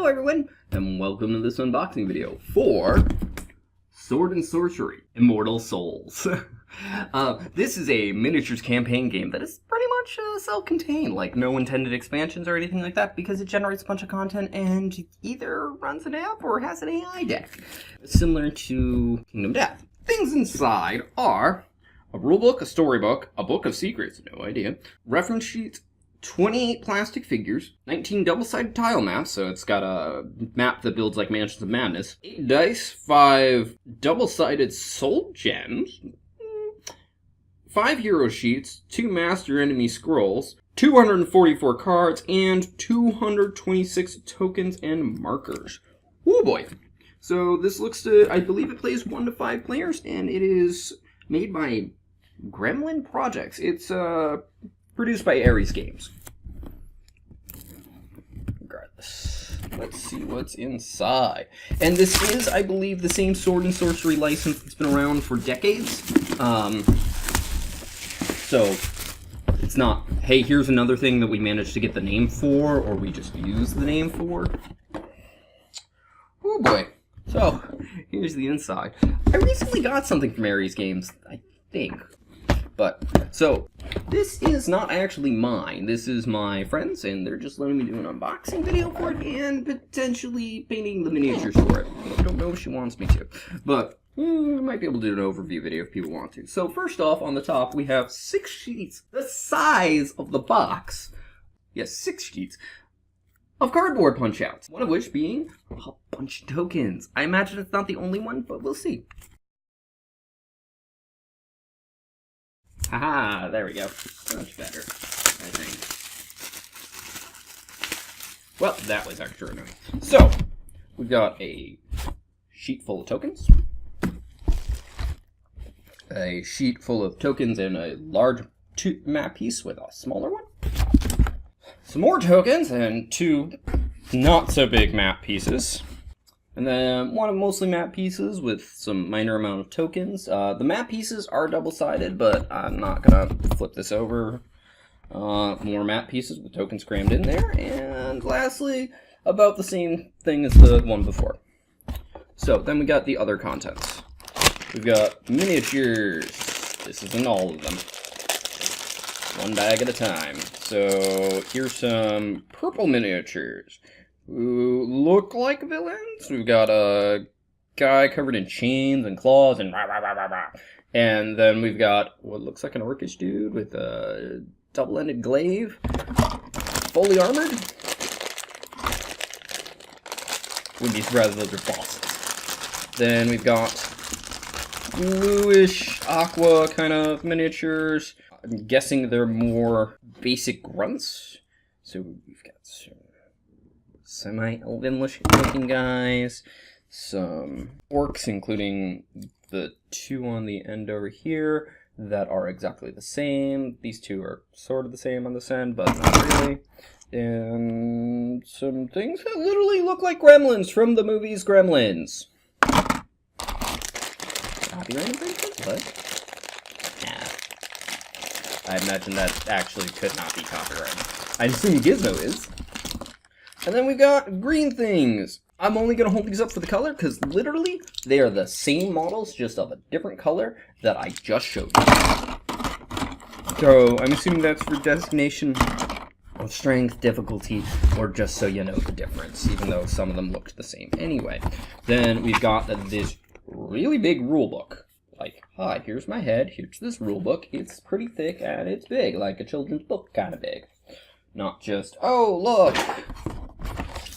Hello everyone, and welcome to this unboxing video for Sword Sorcery Immortal Souls. This is a miniatures campaign game that is pretty much self-contained, like no intended expansions or anything like that, because it generates a bunch of content and either runs an app or has an AI deck, similar to Kingdom Death. Things inside are a rulebook, a storybook, a book of secrets, no idea, reference sheets, 28 plastic figures, 19 double-sided tile maps, so it's got a map that builds like Mansions of Madness, 8 dice, 5 double-sided soul gems, 5 hero sheets, 2 master enemy scrolls, 244 cards, and 226 tokens and markers. Oh boy. So this looks to, I believe it plays 1 to 5 players, and it is made by Gremlin Projects. It's produced by Ares Games. Regardless, let's see what's inside. And this is, I believe, the same Sword and Sorcery license that's been around for decades. So it's not, hey, here's another thing that we managed to get the name for, or we just use the name for. Oh boy. So here's the inside. I recently got something from Ares Games, I think. But, so, this is not actually mine. This is my friend's, and they're just letting me do an unboxing video for it, and potentially painting the miniatures for it. I don't know if she wants me to, but I might be able to do an overview video if people want to. So, first off, on the top, we have 6 sheets, the size of the box. Yes, 6 sheets of cardboard punch-outs, one of which being a bunch of tokens. I imagine it's not the only one, but we'll see. Haha, there we go. Much better, I think. Well, that was extra annoying. So, we've got a sheet full of tokens. A sheet full of tokens and a large map piece with a smaller one. Some more tokens and 2 not so big map pieces. And then one of mostly map pieces with some minor amount of tokens. The map pieces are double-sided, but I'm not gonna flip this over. More map pieces with tokens crammed in there. And lastly, about the same thing as the one before. So then we got the other contents. We've got miniatures. This isn't all of them. One bag at a time. So here's some purple miniatures who look like villains. We've got a guy covered in chains and claws and rah, rah, rah, rah, rah. And then we've got what looks like an orcish dude with a double-ended glaive, fully armored. Wouldn't be surprised if those are bosses. Then we've got bluish aqua kind of miniatures. I'm guessing they're more basic grunts. So we've got some semi-elven looking guys, some orcs, including the 2 on the end over here that are exactly the same. These 2 are sort of the same on this end, but not really. And some things that literally look like gremlins from the movies Gremlins. Copyright infringement? What? Nah. I imagine that actually could not be copyrighted. I assume Gizmo is. And then we've got green things. I'm only going to hold these up for the color because literally they are the same models, just of a different color that I just showed you. So I'm assuming that's for designation of strength, difficulty, or just so you know the difference, even though some of them looked the same anyway. Then we've got this really big rule book. Like, hi, here's my head, here's this rule book. It's pretty thick and it's big, like a children's book kind of big. Not just, oh, look.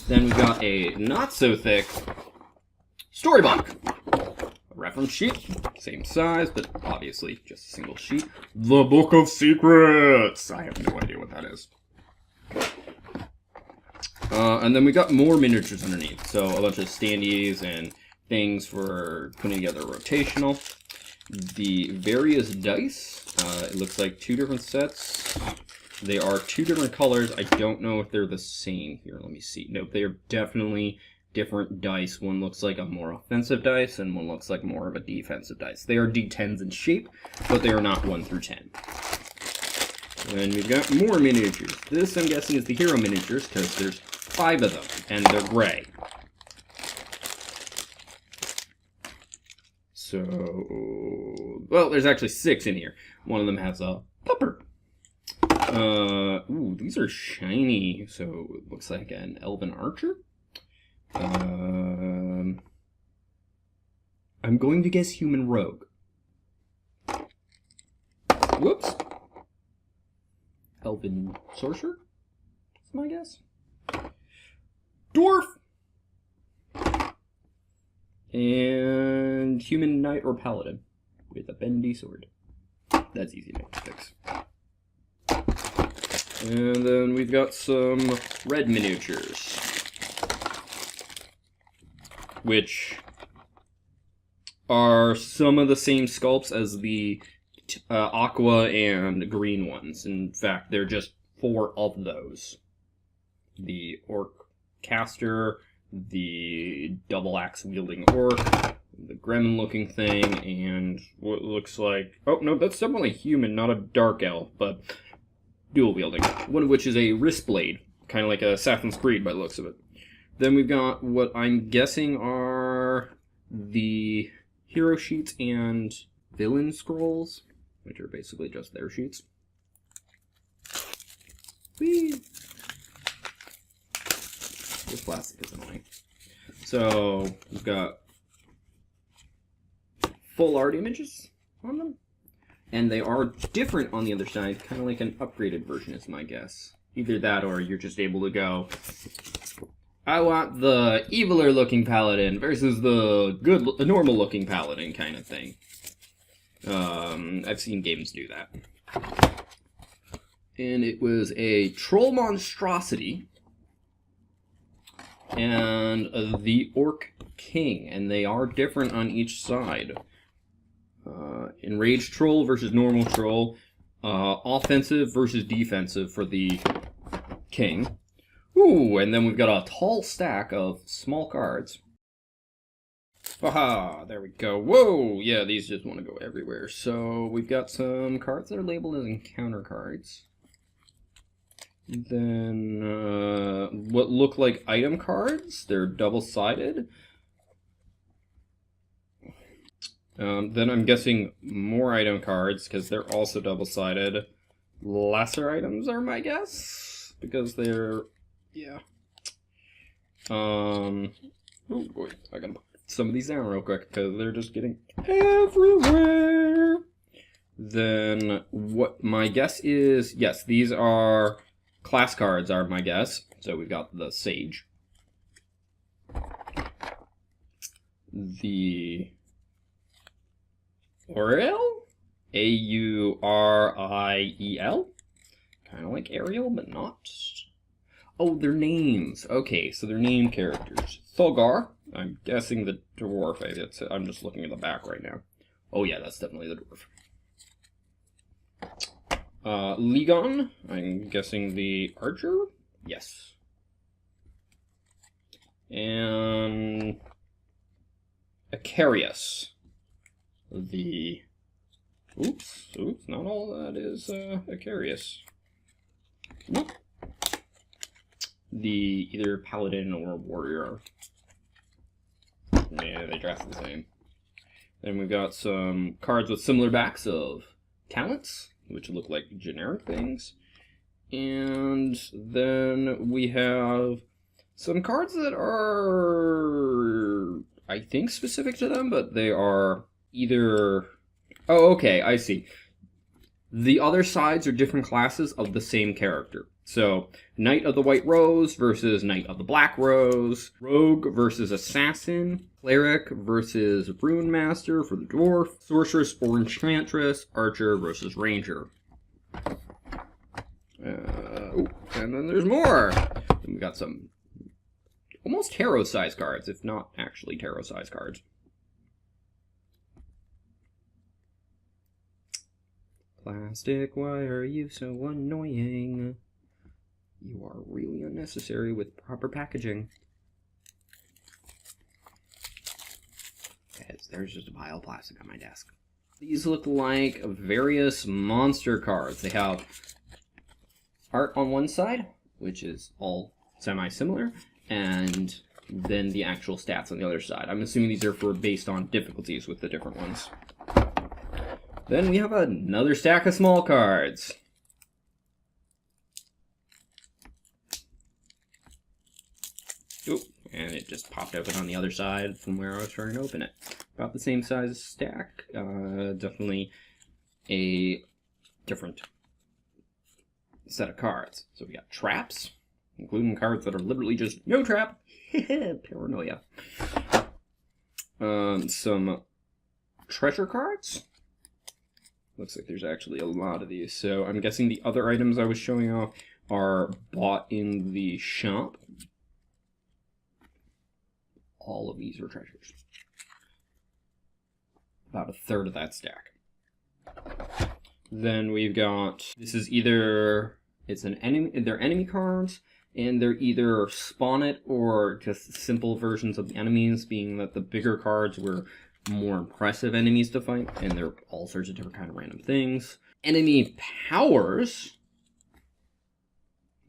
Then we got a not-so-thick storybook. A reference sheet, same size, but obviously just a single sheet. The Book of Secrets! I have no idea what that is. And then we got more miniatures underneath. So a bunch of standees and things for putting together rotational. The various dice, it looks like 2 different sets. They are 2 different colors. I don't know if they're the same. Here, let me see. Nope, they are definitely different dice. One looks like a more offensive dice, and one looks like more of a defensive dice. They are D10s in shape, but they are not 1 through 10. And we've got more miniatures. This, I'm guessing, is the hero miniatures, because there's 5 of them, and they're gray. So, well, there's actually 6 in here. One of them has a pupper. Ooh, these are shiny, so it looks like an elven archer. I'm going to guess human rogue. Whoops. Elven sorcerer? That's my guess. Dwarf! And human knight or paladin with a bendy sword. That's easy enough to fix. And then we've got some red miniatures, which are some of the same sculpts as the aqua and green ones. In fact, they're just 4 of those. The orc caster, the double axe wielding orc, the gremlin looking thing, and what looks like, oh no, that's definitely human, not a dark elf, but dual wielding. One of which is a wrist blade, kind of like a Assassin's Creed by the looks of it. Then we've got what I'm guessing are the hero sheets and villain scrolls, which are basically just their sheets. Whee! This plastic is annoying. So, we've got full art images on them. And they are different on the other side, kind of like an upgraded version is my guess. Either that or you're just able to go, I want the eviler looking paladin versus the normal looking paladin kind of thing. I've seen games do that. And it was a troll monstrosity and the orc king, and they are different on each side. Enraged troll versus normal troll, offensive versus defensive for the king. Ooh, and then we've got a tall stack of small cards. Haha, there we go. Whoa, yeah, these just want to go everywhere. So we've got some cards that are labeled as encounter cards. Then what look like item cards. They're double-sided. Then I'm guessing more item cards, because they're also double-sided. Lesser items are my guess, because they're, yeah. Oh boy, I gotta put some of these down real quick, because they're just getting everywhere. Then what my guess is, yes, these are class cards are my guess. So we've got the Sage. The Auriel? A-U-R-I-E-L? Kind of like Ariel, but not. Oh, they're names. Okay, so they're named characters. Thogar. I'm guessing the dwarf. I'm just looking at the back right now. Oh yeah, that's definitely the dwarf. Ligon. I'm guessing the archer? Yes. And Acarius. The... Oops, not all that is Acarius. Nope. The either paladin or warrior. Yeah, they dress the same. Then we've got some cards with similar backs of talents, which look like generic things. And then we have some cards that are, I think, specific to them, but they are either... Oh, okay, I see. The other sides are different classes of the same character. So, Knight of the White Rose versus Knight of the Black Rose, Rogue versus Assassin, Cleric versus Rune Master for the Dwarf, Sorceress or Enchantress, Archer versus Ranger. And then there's more! And we got some almost tarot-sized cards, if not actually tarot-sized cards. Plastic, why are you so annoying? You are really unnecessary with proper packaging. There's just a pile of plastic on my desk. These look like various monster cards. They have art on one side, which is all semi-similar, and then the actual stats on the other side. I'm assuming these are based on difficulties with the different ones. Then we have another stack of small cards. Oop, and it just popped open on the other side from where I was trying to open it. About the same size stack. Definitely a different set of cards. So we got traps, including cards that are literally just no trap. Paranoia. Some treasure cards. Looks like there's actually a lot of these. So I'm guessing the other items I was showing off are bought in the shop. All of these are treasures. About a third of that stack. Then we've got, this is either, it's an enemy, they're enemy cards, and they're either spawn it or just simple versions of the enemies, being that the bigger cards were more impressive enemies to fight, and they're all sorts of different kind of random things. Enemy powers.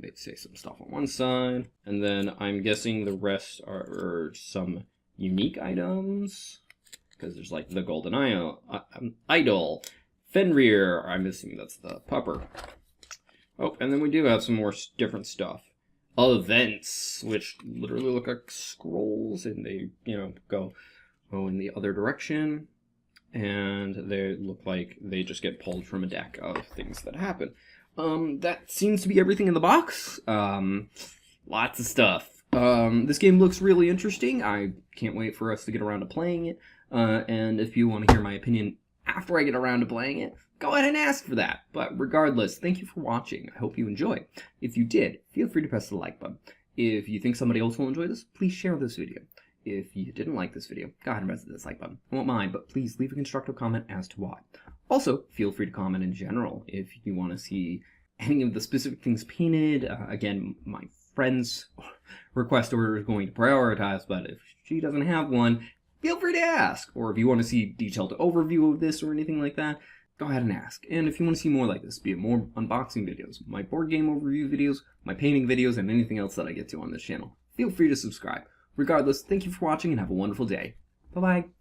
They say some stuff on one side, and then I'm guessing the rest are some unique items, because there's like the Golden Idol, Fenrir, I'm assuming that's the pupper. Oh, and then we do have some more different stuff. Events, which literally look like scrolls, and they, go in the other direction, and they look like they just get pulled from a deck of things that happen. That seems to be everything in the box. Lots of stuff. This game looks really interesting. I can't wait for us to get around to playing it. And if you want to hear my opinion after I get around to playing it, go ahead and ask for that. But regardless, thank you for watching. I hope you enjoyed. If you did, feel free to press the like button. If you think somebody else will enjoy this, please share this video. If you didn't like this video, go ahead and press the dislike button. I won't mind, but please leave a constructive comment as to why. Also, feel free to comment in general if you want to see any of the specific things painted. Again, my friend's request order is going to prioritize, but if she doesn't have one, feel free to ask. Or if you want to see detailed overview of this or anything like that, go ahead and ask. And if you want to see more like this, be it more unboxing videos, my board game overview videos, my painting videos, and anything else that I get to on this channel, feel free to subscribe. Regardless, thank you for watching and have a wonderful day. Bye-bye.